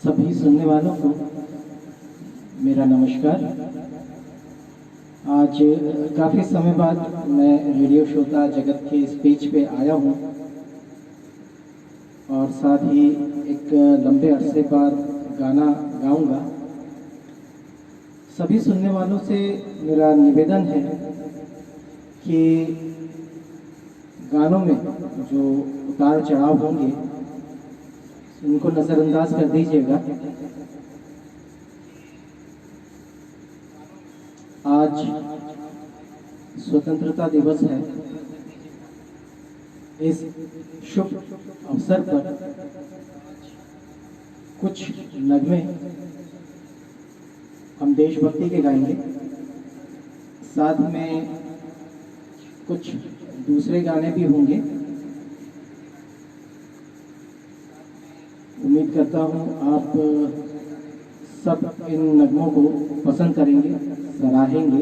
सभी सुनने वालों को मेरा नमस्कार। आज काफ़ी समय बाद मैं रेडियो श्रोता जगत के स्टेज पे आया हूँ और साथ ही एक लंबे अरसे बाद गाना गाऊंगा। सभी सुनने वालों से मेरा निवेदन है कि गानों में जो उतार चढ़ाव होंगे उनको नज़रअंदाज कर दीजिएगा। आज स्वतंत्रता दिवस है। इस शुभ अवसर पर कुछ नगमे हम देशभक्ति के गाएंगे, साथ में कुछ दूसरे गाने भी होंगे। उम्मीद करता हूँ आप सब इन नगमों को पसंद करेंगे, सराहेंगे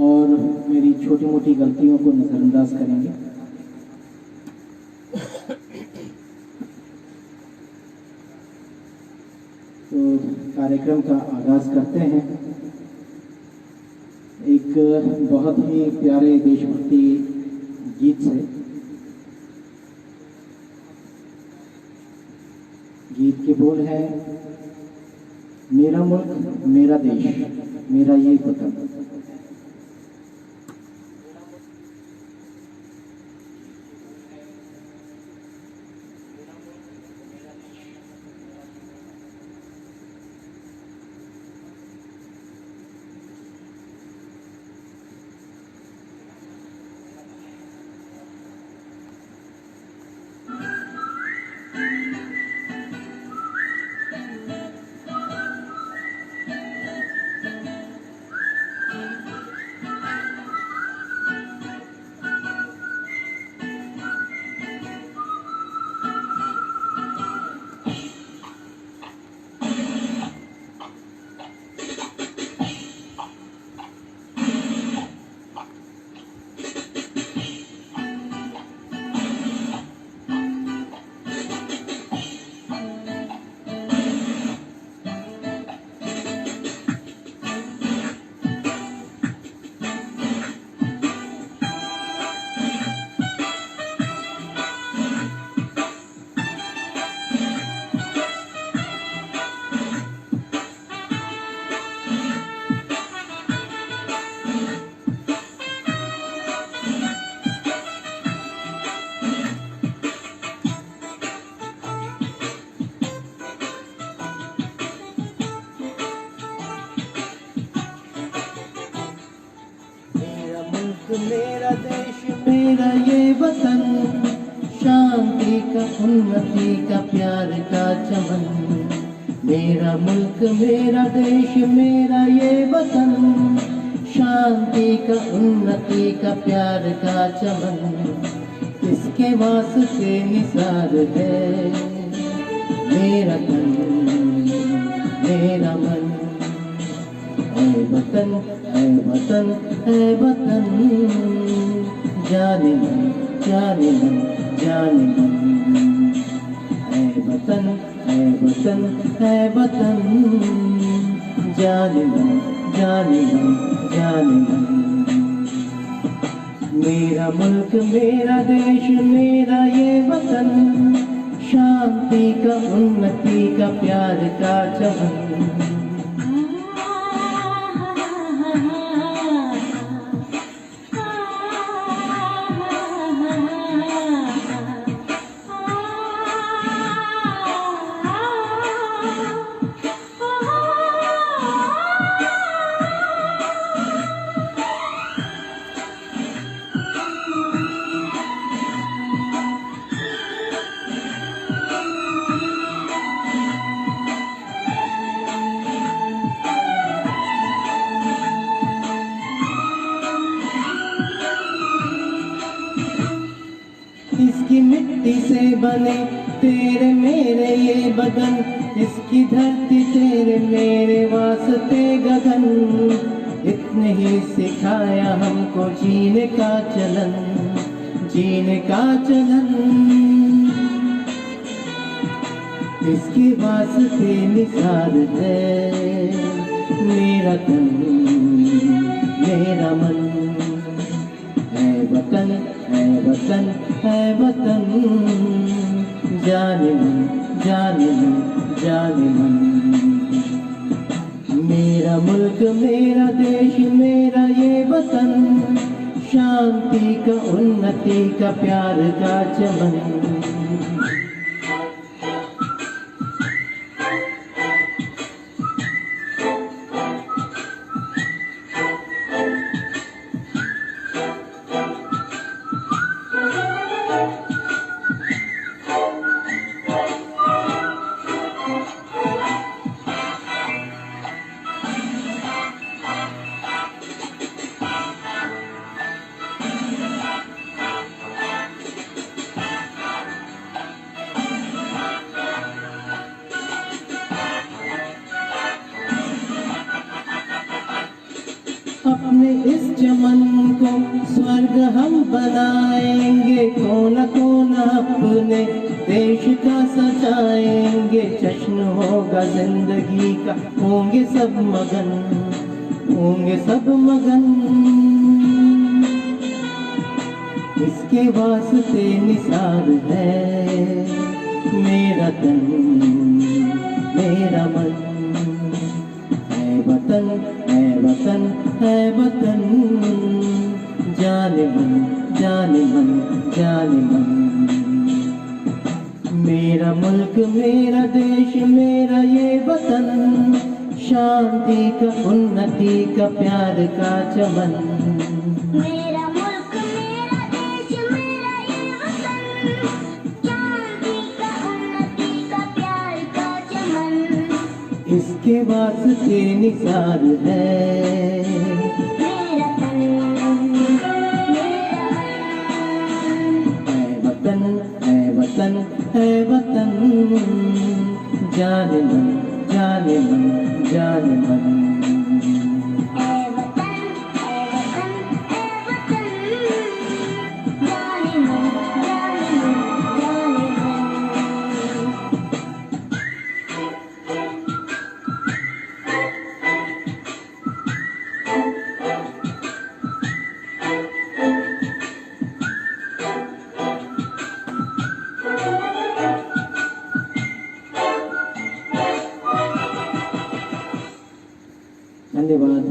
और मेरी छोटी मोटी गलतियों को नज़रअंदाज करेंगे। तो कार्यक्रम का आगाज करते हैं एक बहुत ही प्यारे देशभक्ति गीत से। गीत के बोल है, मेरा मुल्क मेरा देश मेरा ये वतन। मेरा देश मेरा ये वतन, शांति का उन्नति का प्यार का चमन। मेरा मुल्क मेरा देश मेरा ये वतन, शांति का उन्नति का प्यार का चमन। इसके वास्ते निसार है मेरा तन मेरा मन। ऐ वतन ऐ वतन ऐ वतन, जाने मन जाने मन जाने मन। ऐ वतन ऐ वतन ऐ वतन, जाने मन जाने मन जाने मन। मेरा मुल्क मेरा देश मेरा ये वतन, शांति का उन्नति का प्यार का चमन। इसकी मिट्टी से बने तेरे मेरे ये बदन, इसकी धरती तेरे मेरे वास्ते गगन। इतने ही सिखाया हमको जीने का चलन, जीने का चलन, इसके वास्ते निसार है मेरा तन मेरा मन। है वतन है वतन है वतन, जाने मन जाने मन जाने मन। मेरा मुल्क मेरा देश मेरा ये वतन, शांति का उन्नति का प्यार का चमन। अपने इस चमन को स्वर्ग हम बनाएंगे, कोना कोना अपने देश का सजाएंगे। जश्न होगा जिंदगी का, होंगे सब मगन होंगे सब मगन। इसके वास्ते निसार है मेरा तन मेरा मन। है वतन है वतन है वतन, जाने मन जाने मन जाने मन। मेरा मुल्क मेरा देश मेरा ये वतन, शांति का उन्नति का प्यार का चमन। मेरा मुल्क मेरा देश मेरा ये वतन, शांति का उन्नति का प्यार का चमन। इसके वास्ते निसार है मेरा तन मेरा मन। है वतन है वतन, जाने मन जाने मन जाने मन। है वतन है वतन है वतन, जाने मन जाने मन जाने मन। धन्यवाद।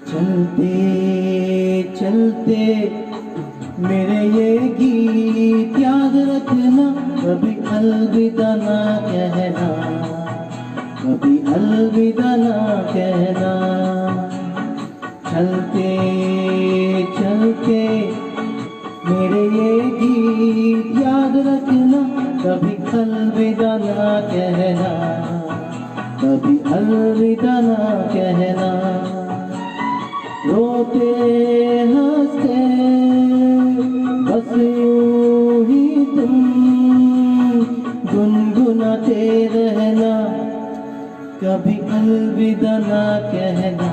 चलते चलते मेरे ये गीत याद रखना, कभी अलविदा ना कहना, कभी अलविदा ना कहना। चलते चलते मेरे ये गीत याद रखना, कभी अलविदा ना कहना, कभी अलविदा ना कहना। रोते हंसते बस यूं ही तुम गुनगुनाते रहना, कभी अलविदा ना कहना,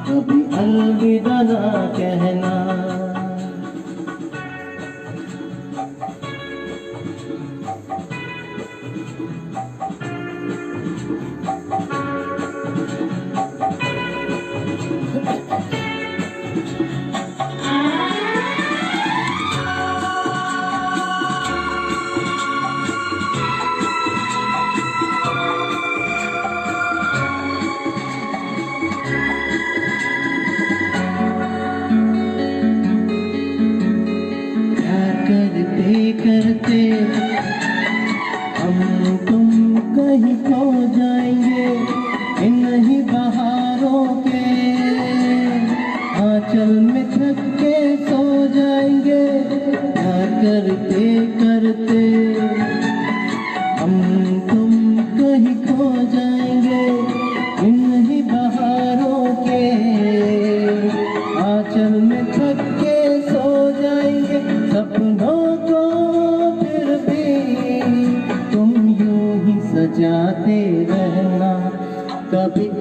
कभी अलविदा ना कहना।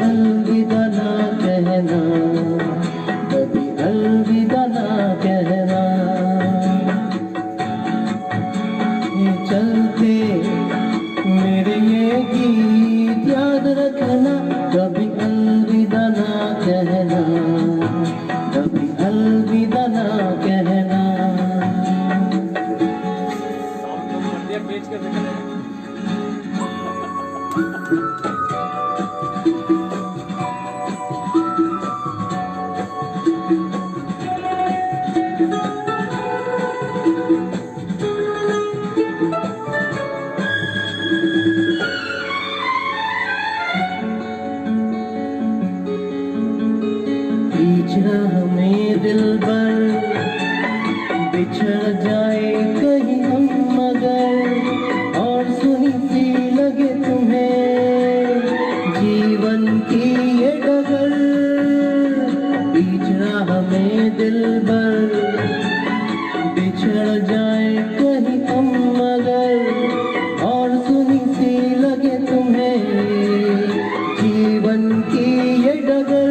अलविदा ना कहना, कभी अलविदा ना कहना। ये चलते मेरे ये गीत याद रखना, कभी अलविदा ना कहना, कभी अलविदा ना कहना। बीच राह में दिलबर बिछड़ जाए कहीं हम मगर, और सुनी सी लगे तुम्हें जीवन की ये डगर। बीच राह में दिलबर बिछड़ जाए कहीं हम मगर, और सुनी सी लगे तुम्हें जीवन की ये डगर।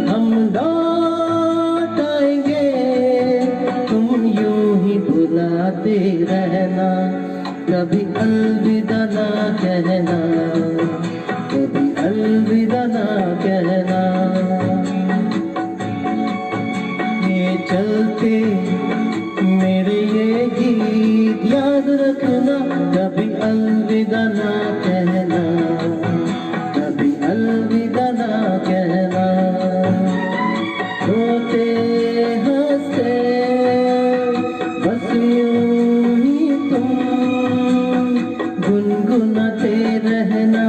हम लौट आएंगे, तुम यूं ही भुलाते रहना, कभी अलविदा ना कहना, कभी अलविदा ना कहना। ये चलते मेरे ये गीत याद रखना, कभी अलविदा ना कहना, कभी अलविदा ना कहना। रोते हंसते बस यूं ही तुम गुनगुनाते रहना,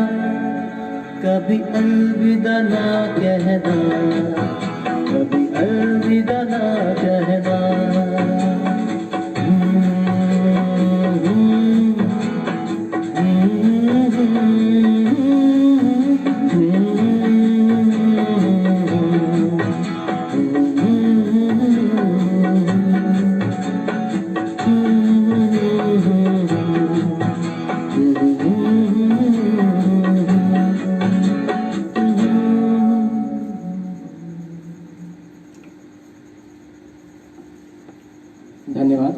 कभी अलविदा ना कहना, कभी अलविदा ना कहना। धन्यवाद।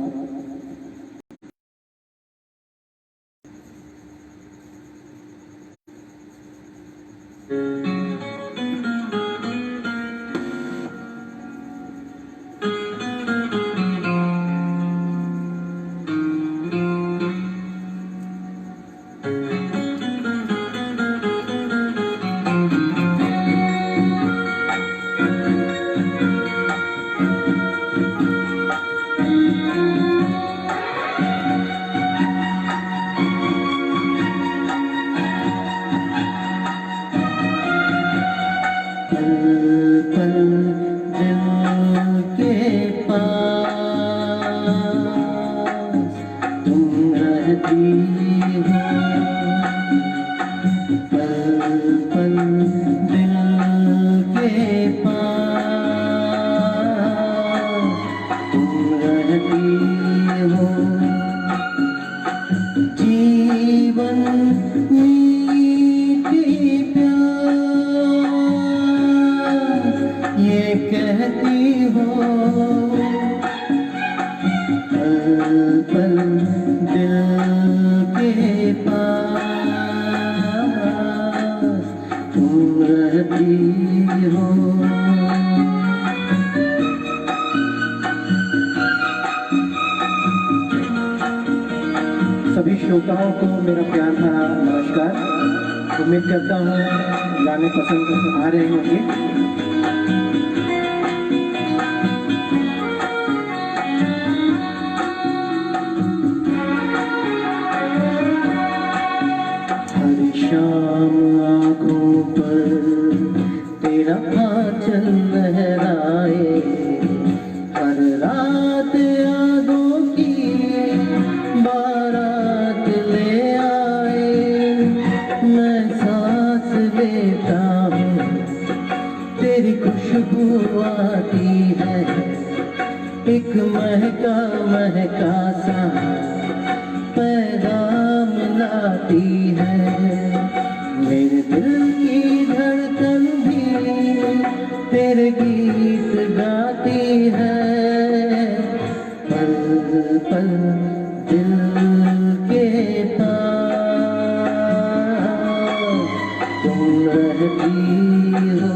सभी श्रोताओं को मेरा प्यार भरा नमस्कार। उम्मीद करता हूँ गाने पसंद आ रहे होंगे। शाम आँखों पर तेरा आँचल लहराए, हर रात यादों की बारात ले आए। मैं सांस लेता हूँ तेरी खुशबू आती है, एक महका महका सा पैगाम लाती है। मेरे दिल की धड़कन भी तेरे गीत गाती है, पल पल दिल के पास तुम रहती हो।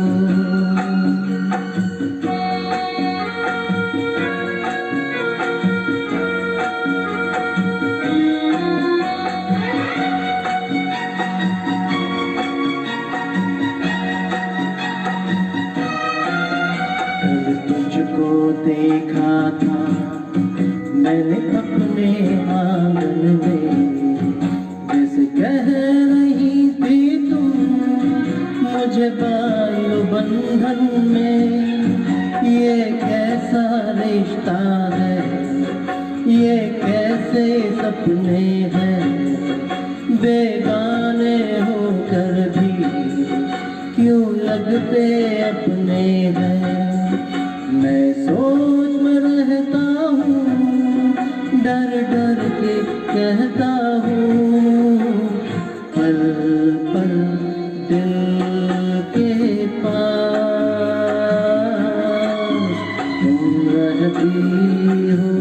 तुझको देखा था मैंने अपने आंगन में, जैसे कह रही थी तुम मुझे बायु बंधन में। ये कैसा रिश्ता है, ये कैसे सपने हैं, बेगाने होकर भी क्यों लगते अपने हैं। मैं सोच में रहता हूँ, डर डर के कहता हूँ, पल पल दिल के पास तुम रहती हो।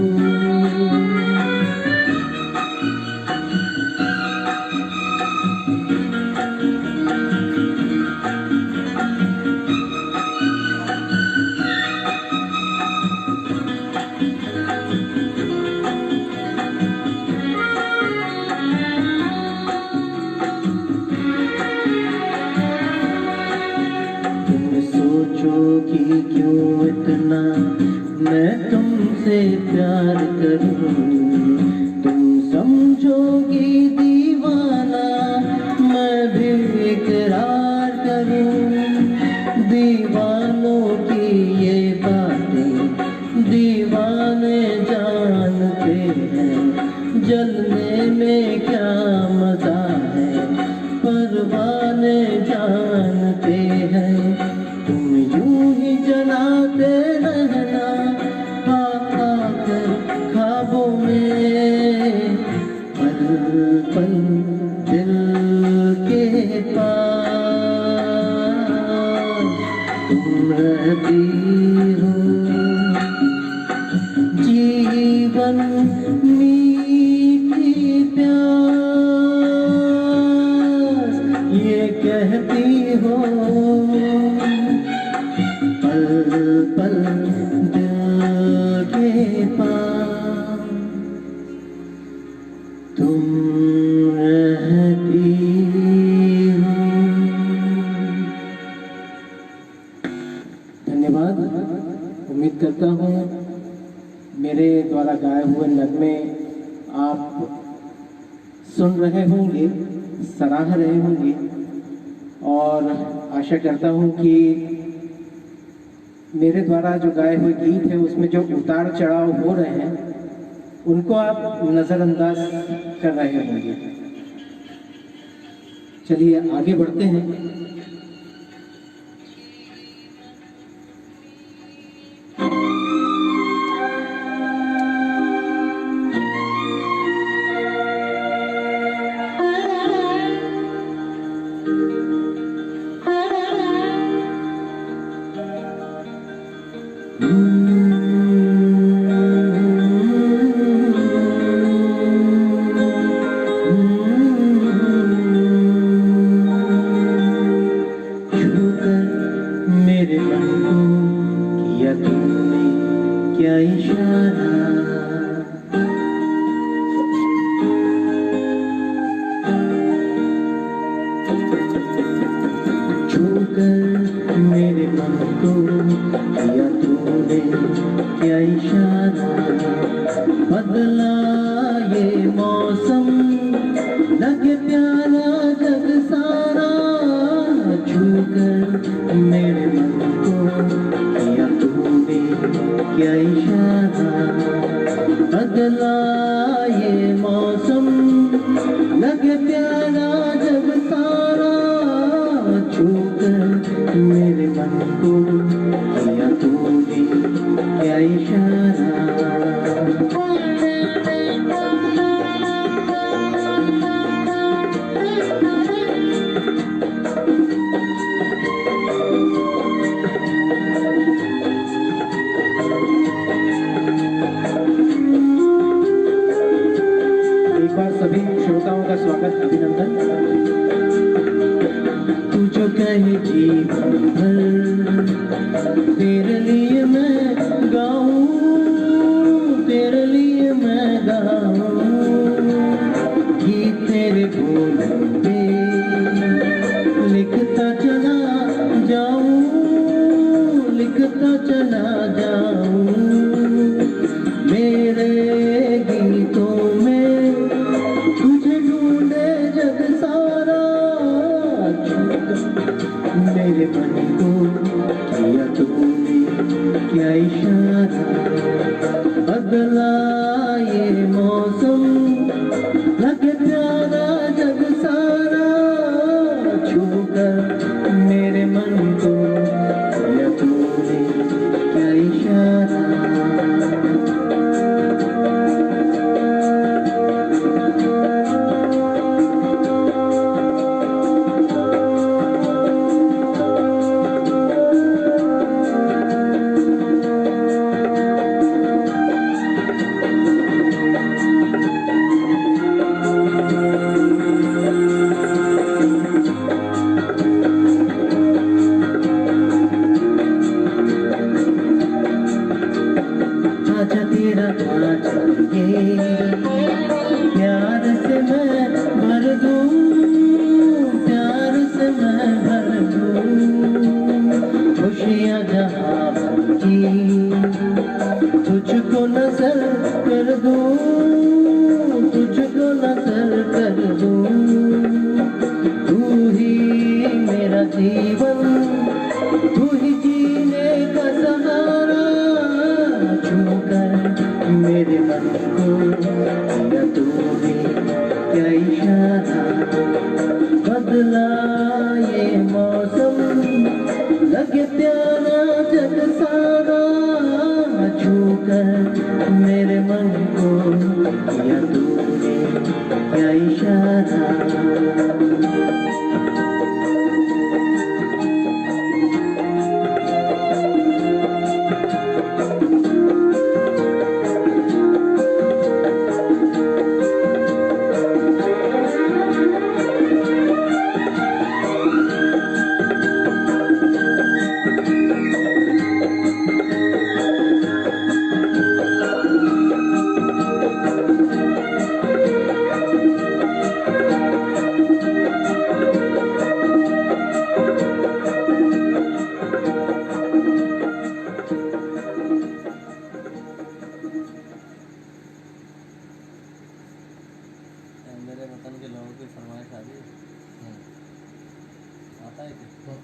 सोचोगी क्यों इतना मैं तुमसे प्यार करूं, तुम समझोगी दीवाना मैं भी इकरार करूं। दीवानों की ये बातें दीवाने जानते हैं, जलने में क्या मजा है परवाने जानते हैं। तुम यूं ही जलाते रहना आकर ख्वाबों में, पल पल दिल के पास तुम रहती हो। जीवन मीठी प्यास ये कहती हो, पल पल दिल के पास तुम रहती हो। धन्यवाद। उम्मीद करता हूँ मेरे द्वारा गाए हुए नगमे आप सुन रहे होंगे, सराह रहे होंगे, और आशा करता हूँ कि मेरे द्वारा जो गाए हुए गीत है उसमें जो उतार चढ़ाव हो रहे हैं उनको आप नज़रअंदाज कर रहे होंगे। चलिए आगे बढ़ते हैं। मेरे मन को किया तुमने क्या इशारा, छूकर मेरे मन को किया तुमने क्या इशारा। बदला ये मौसम लगे प्यारा जग सारा, छूकर मेरे मन को किया तुमने क्या इशारा। बदला ये मौसम लगे प्यारा जग सारा, छूकर मेरे मन को किया तुमने क्या इशारा। रहे जीवन भर तेरे लिए मैं गाऊं, तेरे लिए मैं गाऊं गीत तेरे बोलों पे लिखता चला जाऊं, लिखता चला जाऊं मेरे गीतों में तुझे ढूंढे जग सारा मेरे मन को किया तूने क्या इशारा बदला ये मौसम लगे प्यारा जग सारा छूकर मेरे मन को किया तूने क्या इशारा आजा तेरा आजा ये प्यार से मैं भर दूं, प्यार से मैं भर दूं खुशियाँ जहाँ की तुझको नजर कर दूं, तुझको नजर कर दूं तू ही मेरा जीवन, तू ही जीने का सहारा छूकर मेरे मन को किया तूने क्या इशारा बदला ये मौसम लगे प्यारा जग सारा छूकर मेरे मन को किया तूने क्या इशारा मेरे वतन के लोगों की फरमाइश आ रही है आता है क्या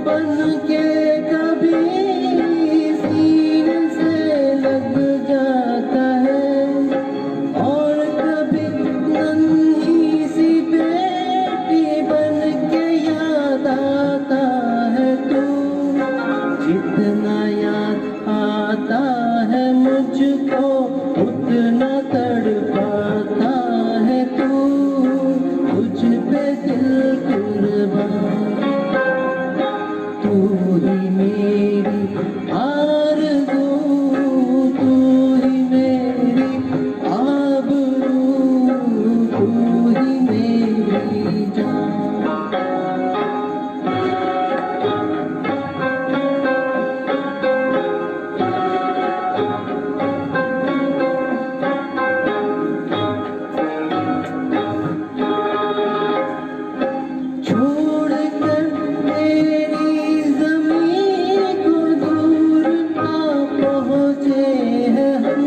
बन के कभी सीने से लग जाता है और कभी नन्ही सी बेटी बन के याद आता है तू। जितना याद आता है मुझको उतना तड़पाता है तू। तुझ पे दिल कुर्बान, तू ही मेरी आरज़ू, तू ही मेरी आबरू, तू ही मेरी जान। छोड़कर तेरी ज़मीं को दूर ना पहुँचे हैं हम।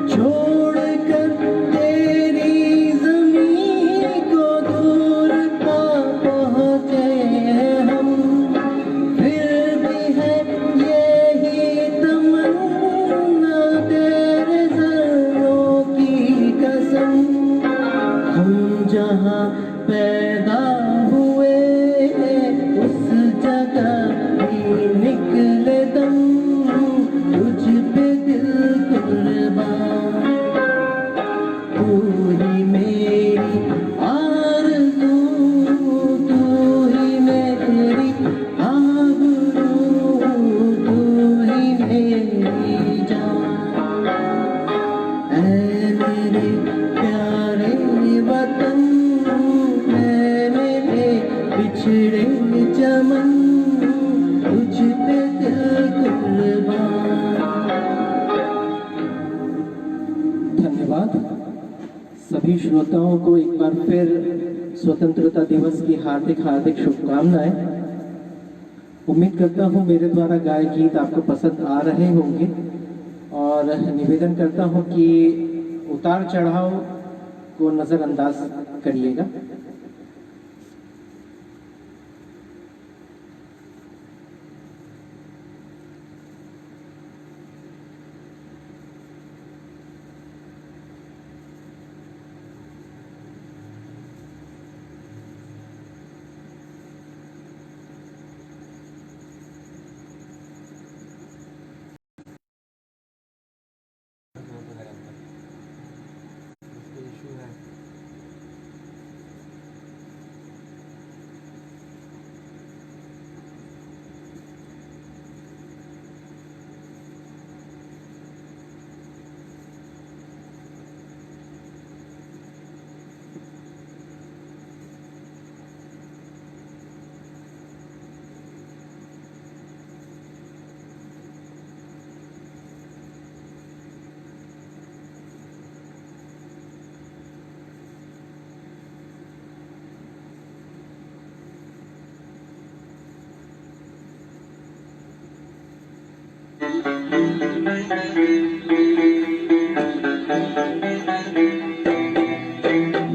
छोड़कर तेरी ज़मीं को दूर ना पहुँचे हैं हम। फिर भी है यही तमन्ना तेरे ज़र्रों की कसम। हम जहाँ पैदा हुए उस जगह ही निकले दम। तुझ पे दिल कुर्बान, तू ही मेरी आरज़ू, तू ही मेरी आबरू, तू ही मेरी जान। ऐ मेरे प्यारे वतन, ऐ मेरे बिछड़े चमन, तुझ पे दिल कुर्बान। धन्यवाद। सभी श्रोताओं को एक बार फिर स्वतंत्रता दिवस की हार्दिक हार्दिक शुभकामनाएं। उम्मीद करता हूं मेरे द्वारा गाए गीत आपको पसंद आ रहे होंगे और निवेदन करता हूं कि उतार चढ़ाव को नज़रअंदाज करिएगा। उसको इशू है।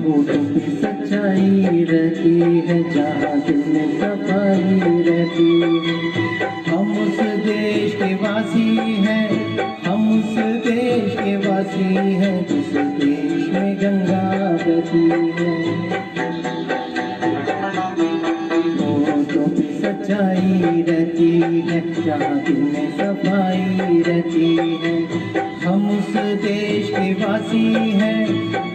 होठों पे सच्चाई रहती है जहाँ दिल में सफाई रहती है। हम उस देश के वासी हैं, हम उस देश के वासी हैं जिस देश में गंगा बहती है। होठों पे सच्चाई रहती है जहाँ दिल में सफाई रहती है। हम उस देश के वासी हैं,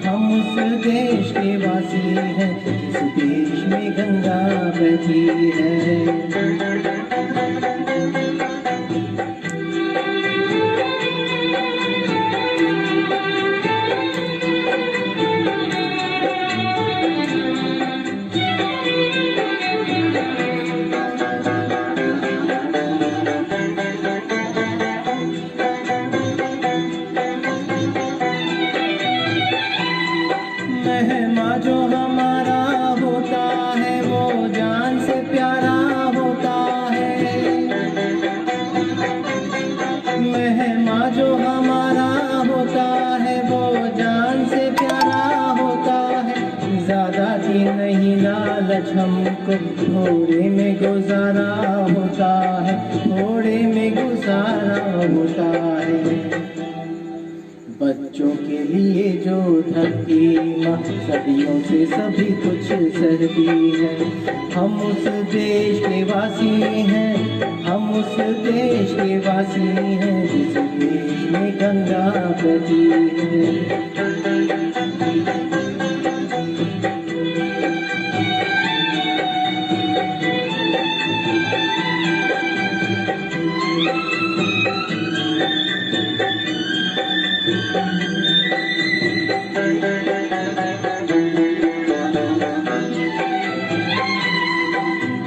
हम उस देश के वासी हैं जिस देश में गंगा बहती है। मेहमा जो हमारा होता है वो जान से प्यारा होता है। मेहमा जो हमारा होता है वो जान से प्यारा होता है। ज़्यादा लालच हमको थोड़े में गुजारा होता है, थोड़े में गुजारा होता है। बच्चों के लिए जो धरती माँ सदियों से सभी कुछ सहती है। हम उस देश के वासी हैं, हम उस देश के वासी हैं जिस देश में गंगा बहती है।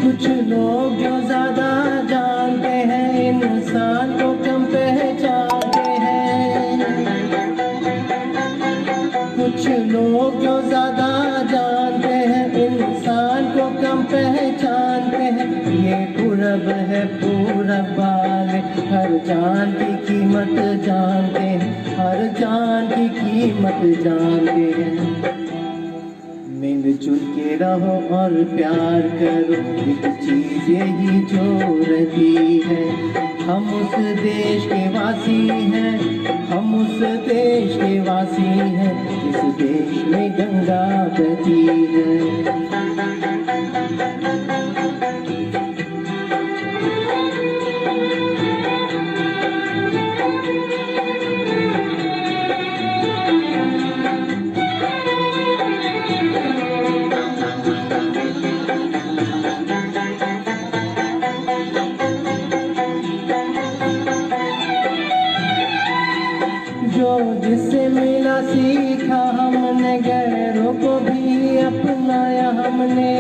कुछ लोग जो ज्यादा जानते हैं इंसान को कम पहचानते हैं। कुछ लोग जो ज्यादा जानते हैं इंसान को कम पहचानते हैं। ये पूरब है पूरब वाले हर जान की कीमत जानते हैं, हर जान की कीमत जानते हैं। मिलजुल के रहो और प्यार करो, एक चीज यही जो रहती है। हम उस देश के वासी हैं, हम उस देश के वासी हैं जिस देश में गंगा बहती है। जो जिससे मिला सीखा हमने, गैरों को भी अपनाया हमने।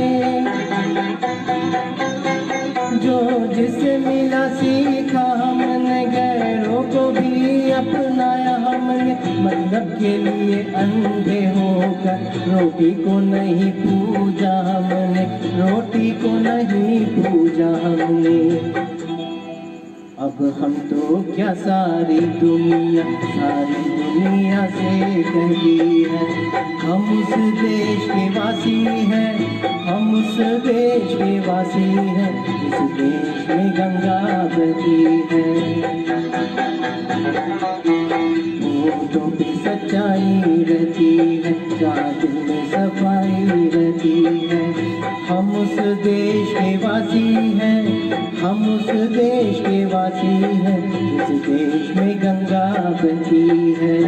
जो जिससे मिला सीखा हमने, गैरों को भी अपनाया हमने। मतलब के लिए अंधे होकर रोटी को नहीं पूजा हमने, रोटी को नहीं पूजा हमने। अब हम तो क्या सारी दुनिया से कहती है। हम उस देश के वासी हैं, हम उस देश के वासी हैं जिस देश में गंगा बहती है। होठों पे सच्चाई रहती है, जहाँ दिल में सफाई रहती है। हम उस देश के वासी हैं, हम उस देश के वासी हैं जिस देश में गंगा बहती है।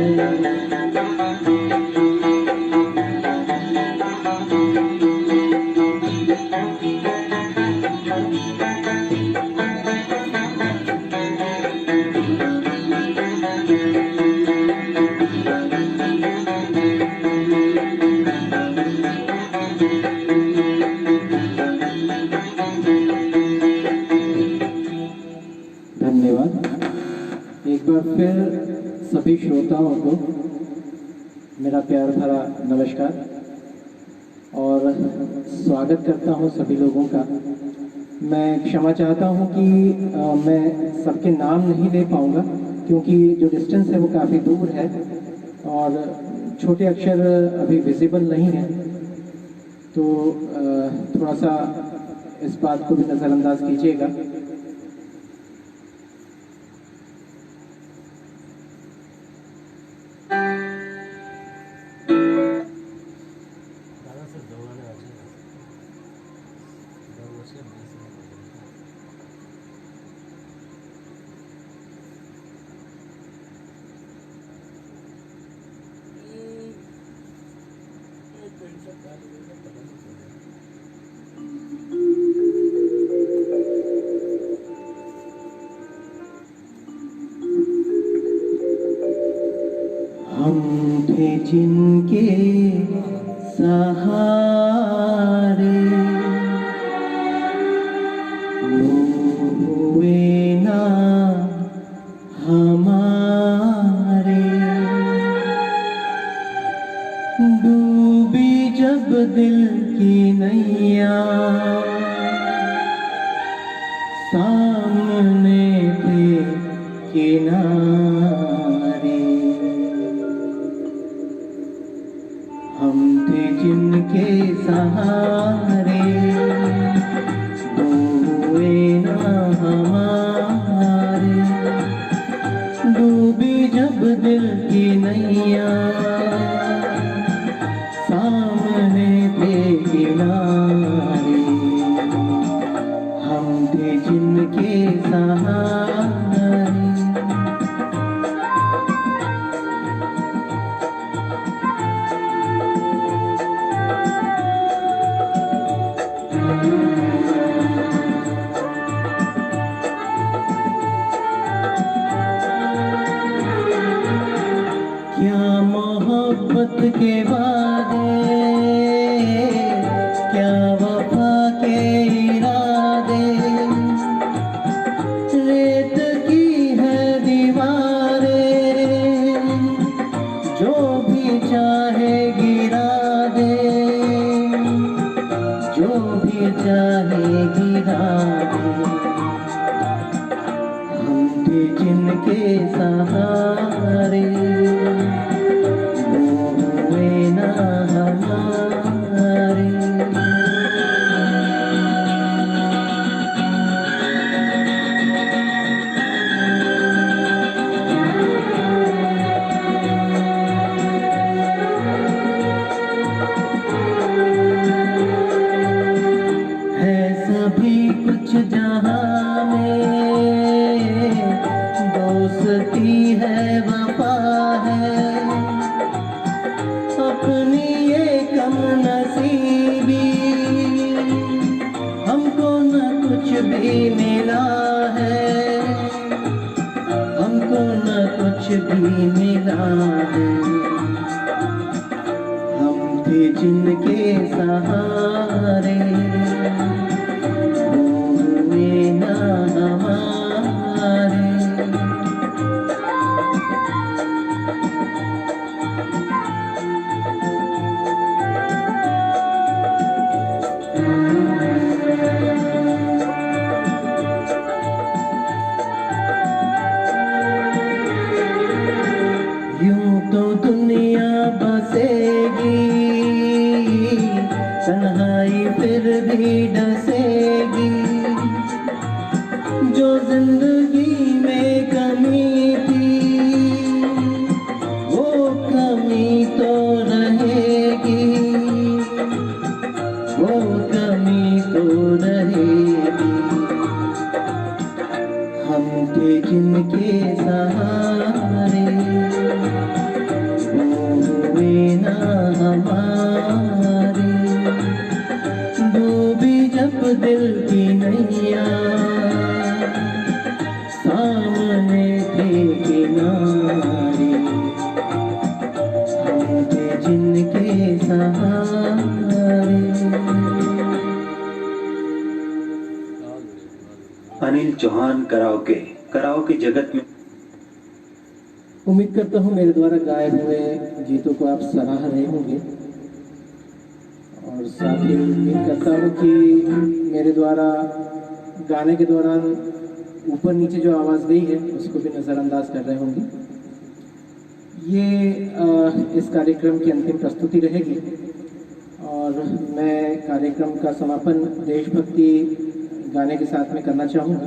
धन्यवाद। एक बार फिर सभी श्रोताओं को मेरा प्यार भरा नमस्कार और स्वागत करता हूं सभी लोगों का। मैं क्षमा चाहता हूं कि मैं सबके नाम नहीं ले पाऊंगा क्योंकि जो डिस्टेंस है वो काफ़ी दूर है और छोटे अक्षर अभी विजिबल नहीं है, तो थोड़ा सा इस बात को भी नज़रअंदाज कीजिएगा। हम थे जिनके सहारे, वो हुए ना हमारे। डूबी जब दिल की नैया, सामने थे किनारे। हम हम थे जिनके सहारे वो हुए ना हमारे। डूबी जब दिल की नैया सामने थे किनारे। हम थे जिनके सहारे। क्या मोहब्बत के वादे, क्या वफा के इरादे। रेत की है दीवारें, जो भी चाहे गिरा दे, जो भी चाहे गिरा दे। हम थे जिनके सहारे वो हुए ना हमारे। है सभी कुछ जहां में, दोस्ती है वफा है। अपनी ये कम नसीबी, हमको न कुछ भी मिला है, हमको न कुछ भी मिला है। हम थे जिनके सहारे वो हुए ना हमारे। यूं तो दुनिया बसेगी, तन्हाई फिर भी डसेगी। जो जिंदगी में कमी थी, वो कमी तो रहेगी, वो कमी तो रहेगी। हम थे जिनके सहारे वो हुए ना हमारे। डूबी जब दिल की नैया सामने थे किनारे। हम थे जिनके सहारे। अनिल चौहान कराओके कराओके जगत में। उम्मीद करता हूँ मेरे द्वारा गाए हुए गीतों को आप सराह रहे होंगे, और साथ ही उम्मीद करता हूँ कि मेरे द्वारा गाने के दौरान ऊपर नीचे जो आवाज़ गई है उसको भी नज़रअंदाज कर रहे होंगे। ये इस कार्यक्रम की अंतिम प्रस्तुति रहेगी, और मैं कार्यक्रम का समापन देशभक्ति गाने के साथ में करना चाहूँगा।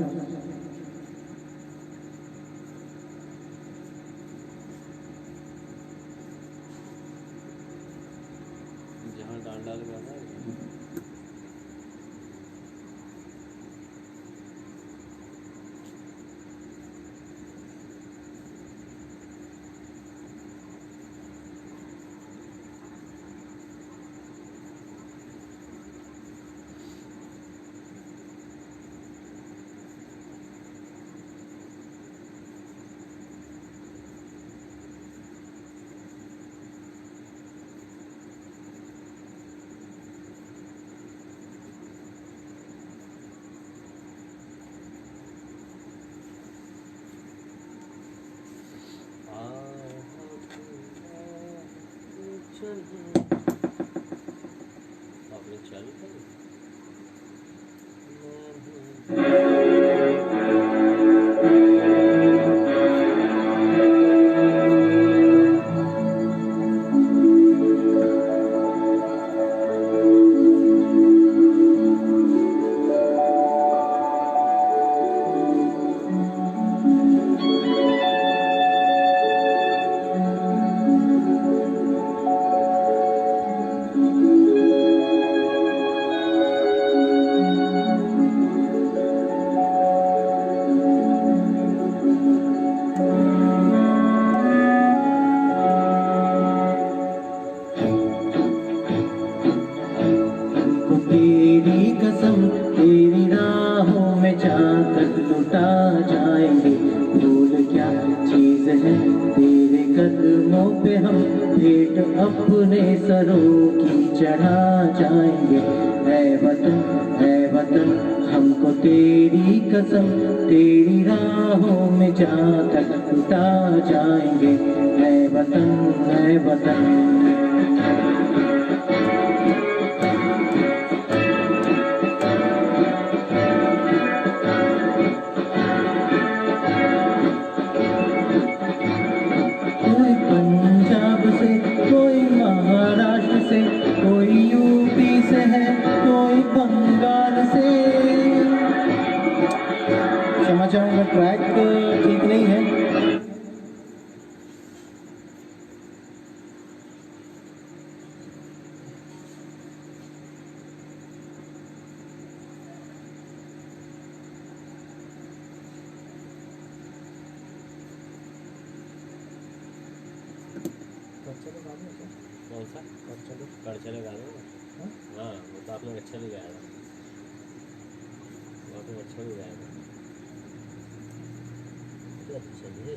जहाँ डांडा लगाना है आपने चालू कर कसम तेरी राहों में जहाँ तक लुटा जाएंगे। भूल क्या चीज है तेरे कदमों पे हम भेंट अपने सरों की चढ़ा जाएंगे। है वतन हमको तेरी कसम तेरी राहों में जहाँ तक लुटा जाएंगे। है वतन है वतन। कोई पंजाब से कोई महाराष्ट्र से कोई यूपी से है कोई बंगाल से। क्षमा चाहूँगा ट्रैक ठीक नहीं है। कौन सा कड़चले गा दो। हाँ वो तो आपने अच्छा भी गाया था, वो आपने अच्छा भी गाया था। चलिए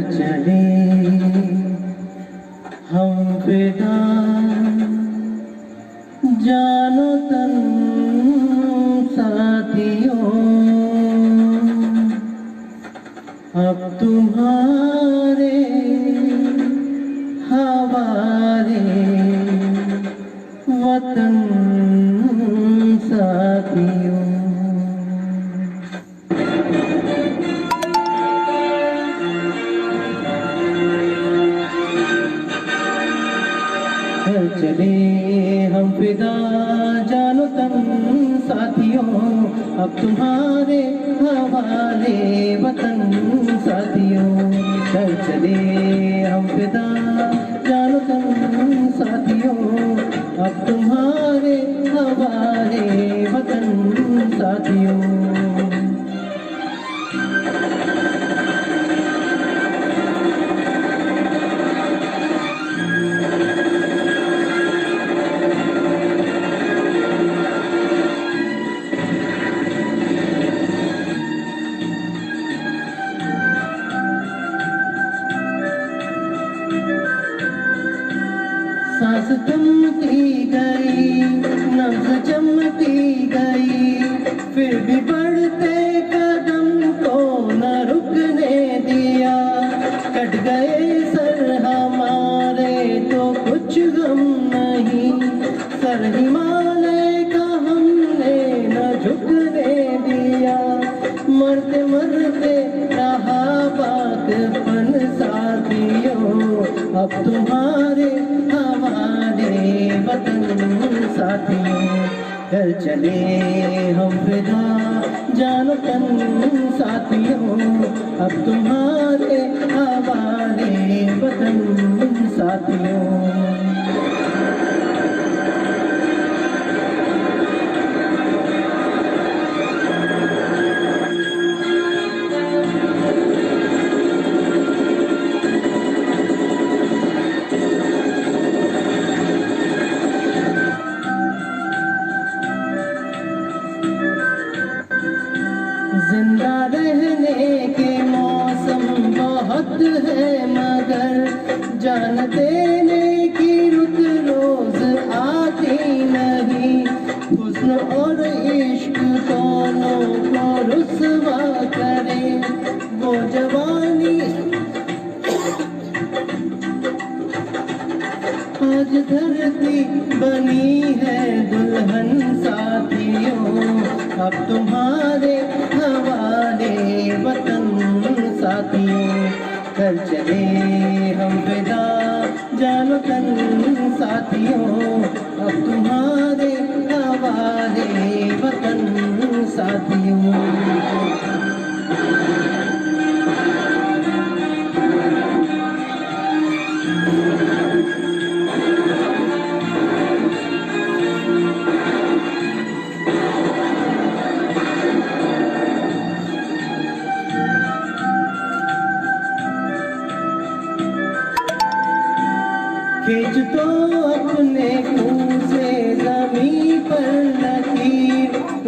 चले हम फिदा जानो तन साथियों। अब तुम्हारे हवाले वतन साथियों। चले हम फिदा जानो तन साथियों। अब तुम्हारे हवाले वतन साथियों। चले हम फिदा जानो तन साथियों। अब तुम्हारे हवाले वतन साथियों। सांस थमती गई नब्ज़ जमती गई फिर भी बढ़ते कदम को न रुकने दिया। कट गए सर हमारे तो कुछ गम नहीं। सर हिमालय का हमने न झुकने दिया। मरते मरते रहा बाकपन साथियों। अब तुम्हारे हमारे वतन साथियों। घर चले हम फिदा जानो तन साथियों। अब तुम्हारे हमारे वतन साथियों। जिंदा रहने के मौसम बहुत है मगर जान देने की रुत रोज आती नहीं। हुस्न और इश्क दोनों को रुसवा करे वो जवानी। आज धरती बनी है दुल्हन साथियों। अब तुम्हारे हवाले वतन साथियों। कर चले हम फिदा जानो तन साथियों। अब तुम्हारे हवाले वतन साथियों।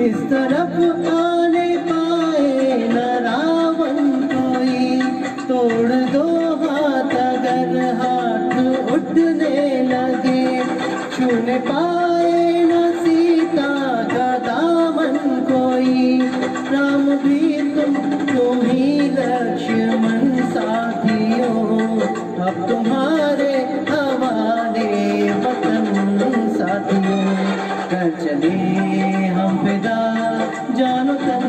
इस तरफ आने पाए न रावण कोई। तोड़ दो हाथ अगर हाथ उठने लगे, छूने पाए न सीता का दामन कोई। राम भी तुम ही लक्ष्मण साथियों, अब तुम्हारे हवाले वतन साथियों। कर चले हम फिदा जानो तन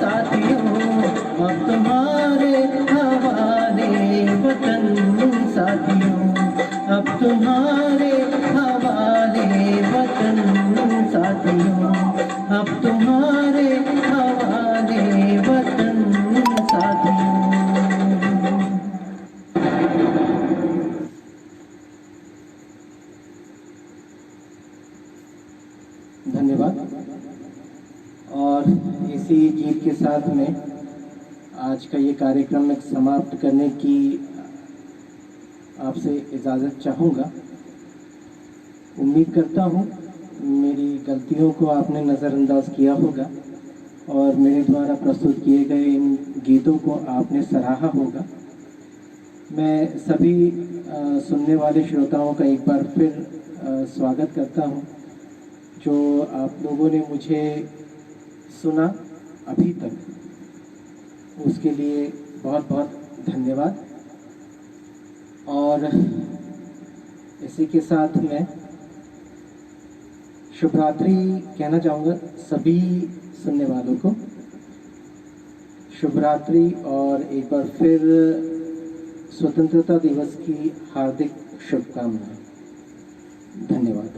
साथियों, अब तुम्हारे हवाले वतन साथियों। अब तुम्हारे हवाले वतन साथियों, अब तुम्हारे हवाले वतन साथियों। धन्यवाद। और इसी गीत के साथ में आज का ये कार्यक्रम मैं समाप्त करने की आपसे इजाज़त चाहूँगा। उम्मीद करता हूँ मेरी गलतियों को आपने नज़रअंदाज किया होगा और मेरे द्वारा प्रस्तुत किए गए इन गीतों को आपने सराहा होगा। मैं सभी सुनने वाले श्रोताओं का एक बार फिर स्वागत करता हूँ। जो आप लोगों ने मुझे सुना अभी तक, उसके लिए बहुत बहुत धन्यवाद। और इसी के साथ मैं शुभ रात्रि कहना चाहूँगा सभी सुनने वालों को। शुभ रात्रि और एक बार फिर स्वतंत्रता दिवस की हार्दिक शुभकामनाएं। धन्यवाद।